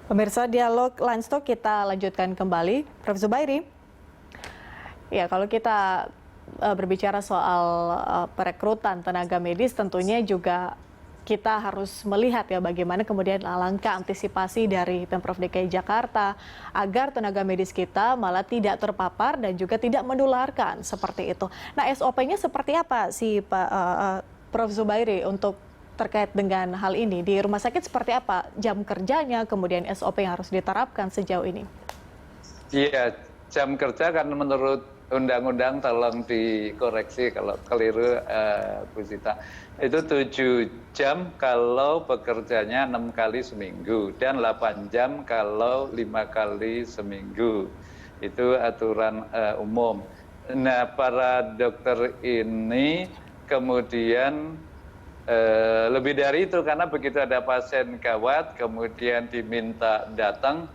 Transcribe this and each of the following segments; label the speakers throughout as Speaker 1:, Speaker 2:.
Speaker 1: Pemirsa Dialog Livestock kita lanjutkan kembali. Prof. Zubairi, ya kalau kita berbicara soal perekrutan tenaga medis tentunya juga kita harus melihat ya bagaimana kemudian langkah antisipasi dari Pemprov DKI Jakarta agar tenaga medis kita malah tidak terpapar dan juga tidak menularkan seperti itu. Nah, SOP-nya seperti apa sih Pak Prof. Zubairi untuk terkait dengan hal ini? Di rumah sakit seperti apa jam kerjanya, kemudian SOP yang harus diterapkan sejauh ini?
Speaker 2: Iya, jam kerja kan menurut undang-undang, tolong dikoreksi kalau keliru Bu Zita. Itu 7 jam kalau bekerjanya 6 kali seminggu dan 8 jam kalau 5 kali seminggu. Itu aturan umum. Nah, para dokter ini kemudian lebih dari itu, karena begitu ada pasien gawat kemudian diminta datang,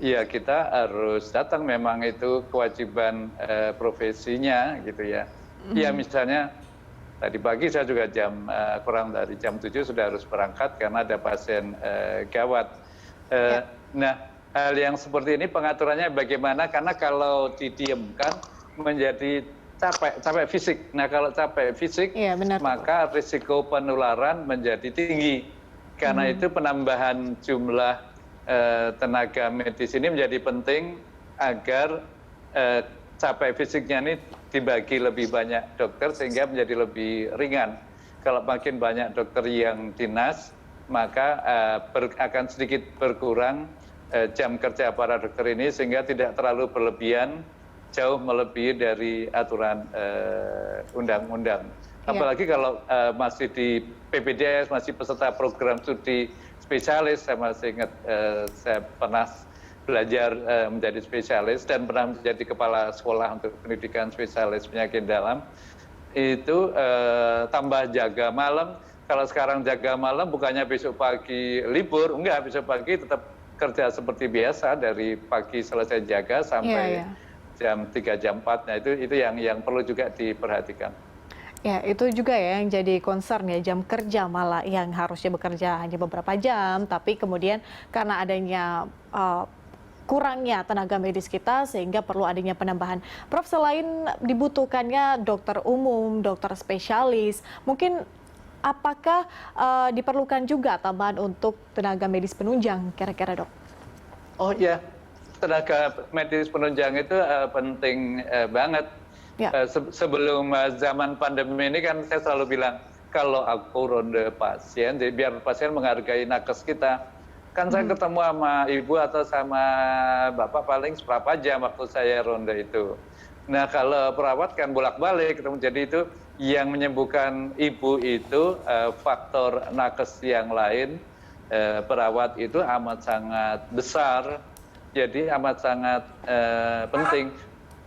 Speaker 2: ya kita harus datang, memang itu kewajiban profesinya gitu ya. Ya misalnya tadi pagi saya juga kurang dari jam 7 sudah harus berangkat karena ada pasien gawat. Nah, hal yang seperti ini pengaturannya bagaimana, karena kalau didiamkan menjadi capek fisik. Nah, kalau capek fisik,
Speaker 1: ya, benar,
Speaker 2: maka risiko penularan menjadi tinggi. Karena itu penambahan jumlah tenaga medis ini menjadi penting agar capek fisiknya ini dibagi lebih banyak dokter sehingga menjadi lebih ringan. Kalau makin banyak dokter yang dinas, maka akan sedikit berkurang jam kerja para dokter ini sehingga tidak terlalu berlebihan, jauh melebihi dari aturan undang-undang. Apalagi kalau masih di PPDS, masih peserta program studi spesialis. Saya masih ingat saya pernah belajar menjadi spesialis dan pernah menjadi kepala sekolah untuk pendidikan spesialis penyakit dalam. Itu tambah jaga malam. Kalau sekarang jaga malam bukannya besok pagi libur, enggak, besok pagi tetap kerja seperti biasa dari pagi selesai jaga sampai jam 3 jam 4. Nah, itu yang perlu juga diperhatikan.
Speaker 1: Ya, itu juga ya yang jadi concern ya, jam kerja malah yang harusnya bekerja hanya beberapa jam, tapi kemudian karena adanya kurangnya tenaga medis kita sehingga perlu adanya penambahan. Prof, selain dibutuhkannya dokter umum, dokter spesialis, mungkin apakah diperlukan juga tambahan untuk tenaga medis penunjang kira-kira, Dok?
Speaker 2: Oh iya, tenaga medis penunjang itu penting banget. Ya. Sebelum zaman pandemi ini kan saya selalu bilang, kalau aku ronde pasien, jadi biar pasien menghargai nakes kita. Kan saya ketemu sama ibu atau sama bapak paling seberapa jam waktu saya ronde itu. Nah, kalau perawat kan bolak-balik ketemu, jadi itu yang menyembuhkan ibu itu faktor nakes yang lain, perawat itu amat sangat besar, jadi amat sangat penting.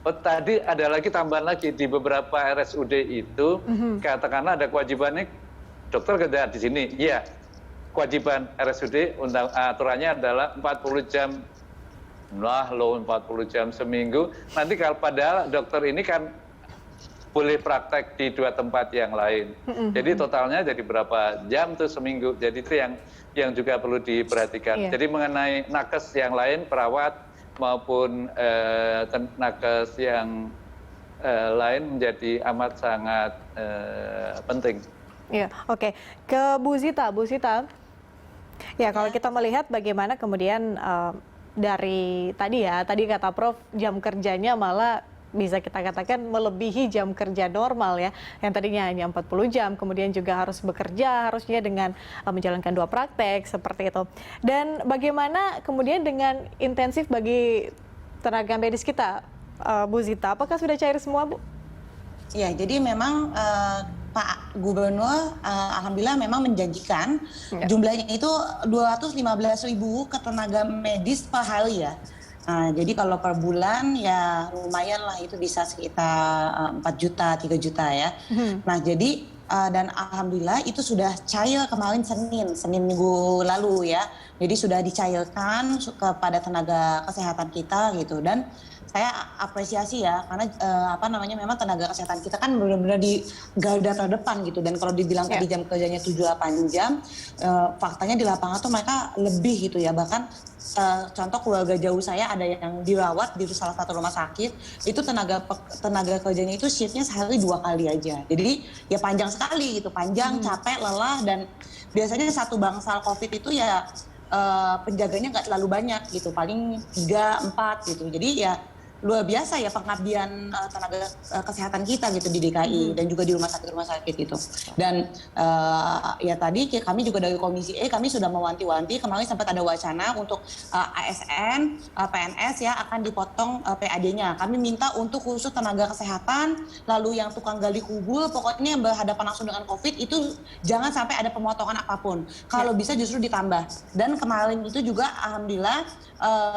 Speaker 2: Tadi ada lagi tambahan lagi, di beberapa RSUD itu katakanlah ada kewajibannya dokter kerja di sini. Iya, kewajiban RSUD aturannya adalah 40 jam. Nah, 40 jam seminggu. Nanti kalau padahal dokter ini kan boleh praktek di 2 tempat yang lain. Jadi totalnya jadi berapa jam tuh seminggu. Jadi itu yang juga perlu diperhatikan. Jadi mengenai nakes yang lain, perawat maupun nakes yang lain menjadi amat sangat penting.
Speaker 1: Iya, oke. Ke Bu Zita, ya kalau kita melihat bagaimana kemudian dari tadi kata Prof, jam kerjanya malah bisa kita katakan melebihi jam kerja normal ya, yang tadinya hanya 40 jam, kemudian juga harus bekerja harusnya dengan menjalankan 2 praktek seperti itu. Dan bagaimana kemudian dengan intensif bagi tenaga medis kita, Bu Zita, apakah sudah cair semua, Bu?
Speaker 3: Ya, jadi memang Pak Gubernur alhamdulillah memang menjanjikan jumlahnya itu 215.000 ke tenaga medis per hari ya. Nah, jadi kalau per bulan ya lumayan lah, itu bisa sekitar 4 juta, 3 juta ya. Nah, jadi dan alhamdulillah itu sudah cair kemarin Senin minggu lalu ya. Jadi sudah dicairkan kepada tenaga kesehatan kita gitu. Dan saya apresiasi ya, karena memang tenaga kesehatan kita kan benar-benar di garda terdepan gitu. Dan kalau dibilang tadi jam kerjanya 7-8 jam, faktanya di lapangan tuh mereka lebih gitu ya. Bahkan contoh keluarga jauh saya ada yang dirawat di salah satu rumah sakit, itu tenaga kerjanya itu shiftnya sehari 2 kali aja. Jadi ya panjang sekali gitu, panjang, capek, lelah, dan biasanya satu bangsal COVID itu ya penjaganya nggak terlalu banyak gitu, paling 3-4 gitu. Jadi ya luar biasa ya pengabdian tenaga kesehatan kita gitu di DKI dan juga di rumah sakit gitu. Dan ya tadi kami juga dari Komisi E kami sudah mewanti-wanti, kemarin sempat ada wacana untuk ASN, PNS ya akan dipotong PAD-nya. Kami minta untuk khusus tenaga kesehatan, lalu yang tukang gali kubur, pokoknya yang berhadapan langsung dengan COVID itu jangan sampai ada pemotongan apapun. Kalau bisa justru ditambah. Dan kemarin itu juga alhamdulillah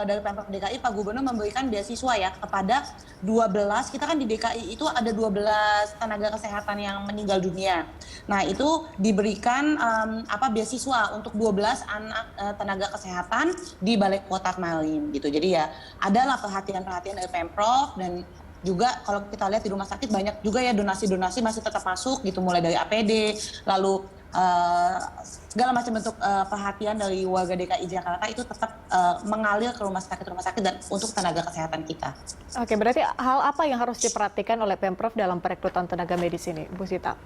Speaker 3: dari Pemprov DKI Pak Gubernur memberikan beasiswa ya kepada 12, kita kan di DKI itu ada 12 tenaga kesehatan yang meninggal dunia. Nah itu diberikan beasiswa untuk 12 anak tenaga kesehatan di Balai Kota kemarin gitu. Jadi ya adalah perhatian-perhatian dari Pemprov. Dan juga kalau kita lihat di rumah sakit banyak juga ya donasi-donasi masih tetap masuk gitu, mulai dari APD, lalu segala macam bentuk perhatian dari warga DKI Jakarta itu tetap mengalir ke rumah sakit dan untuk tenaga kesehatan kita.
Speaker 1: Oke, berarti hal apa yang harus diperhatikan oleh Pemprov dalam perekrutan tenaga medis ini, Bu Sita?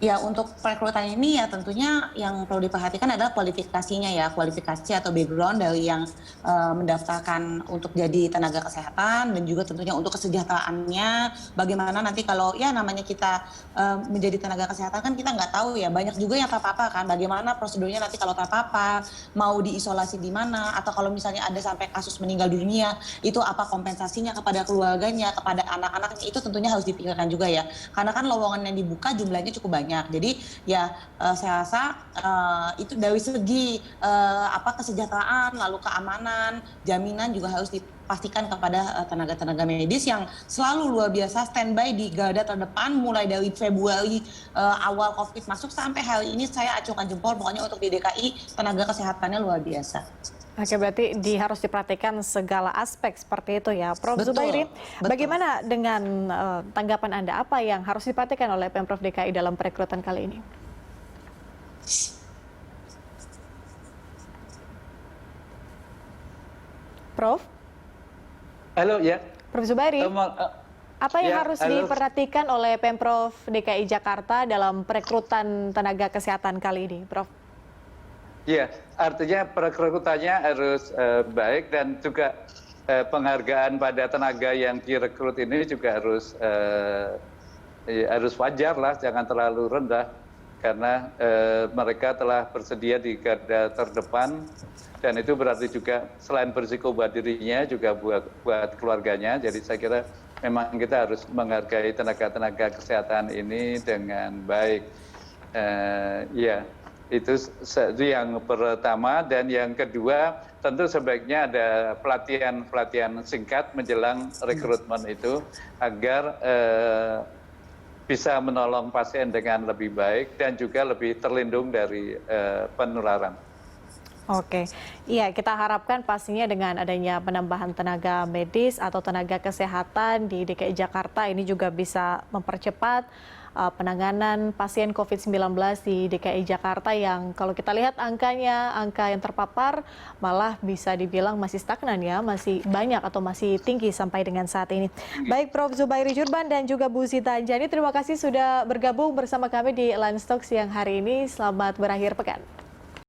Speaker 3: Ya untuk perekrutan ini ya tentunya yang perlu diperhatikan adalah kualifikasinya ya, kualifikasi atau background dari yang mendaftarkan untuk jadi tenaga kesehatan, dan juga tentunya untuk kesejahteraannya. Bagaimana nanti kalau ya namanya kita menjadi tenaga kesehatan kan kita nggak tahu ya, banyak juga yang terpapar kan, bagaimana prosedurnya nanti kalau terpapar, mau diisolasi di mana, atau kalau misalnya ada sampai kasus meninggal dunia, itu apa kompensasinya kepada keluarganya, kepada anak-anaknya, itu tentunya harus dipikirkan juga ya. Karena kan lowongan yang dibuka jumlahnya cukup banyak. Jadi ya saya rasa itu dari segi kesejahteraan, lalu keamanan, jaminan juga harus dipastikan kepada tenaga-tenaga medis yang selalu luar biasa standby di garda terdepan mulai dari Februari awal COVID masuk sampai hari ini. Saya acungkan jempol pokoknya untuk di DKI tenaga kesehatannya luar biasa.
Speaker 1: Oke, berarti harus diperhatikan segala aspek seperti itu ya. Prof. Zubairi, bagaimana dengan tanggapan Anda? Apa yang harus diperhatikan oleh Pemprov DKI dalam perekrutan kali ini? Prof?
Speaker 2: Halo, ya.
Speaker 1: Prof. Zubairi, apa yang harus diperhatikan oleh Pemprov DKI Jakarta dalam perekrutan tenaga kesehatan kali ini, Prof?
Speaker 2: Ya, artinya perekrutannya harus baik, dan juga penghargaan pada tenaga yang direkrut ini juga harus wajar lah, jangan terlalu rendah, karena mereka telah bersedia di garda terdepan, dan itu berarti juga selain berisiko buat dirinya juga buat keluarganya. Jadi saya kira memang kita harus menghargai tenaga-tenaga kesehatan ini dengan baik. Ya. Itu yang pertama. Dan yang kedua, tentu sebaiknya ada pelatihan singkat menjelang rekrutmen itu, agar bisa menolong pasien dengan lebih baik dan juga lebih terlindung dari penularan.
Speaker 1: Oke, iya, kita harapkan pastinya dengan adanya penambahan tenaga medis atau tenaga kesehatan di DKI Jakarta ini juga bisa mempercepat penanganan pasien COVID-19 di DKI Jakarta yang kalau kita lihat angka yang terpapar malah bisa dibilang masih stagnan ya, masih banyak atau masih tinggi sampai dengan saat ini. Baik, Prof. Zubairi Jurban dan juga Bu Sita Anjani, terima kasih sudah bergabung bersama kami di Line Talk siang hari ini. Selamat berakhir pekan.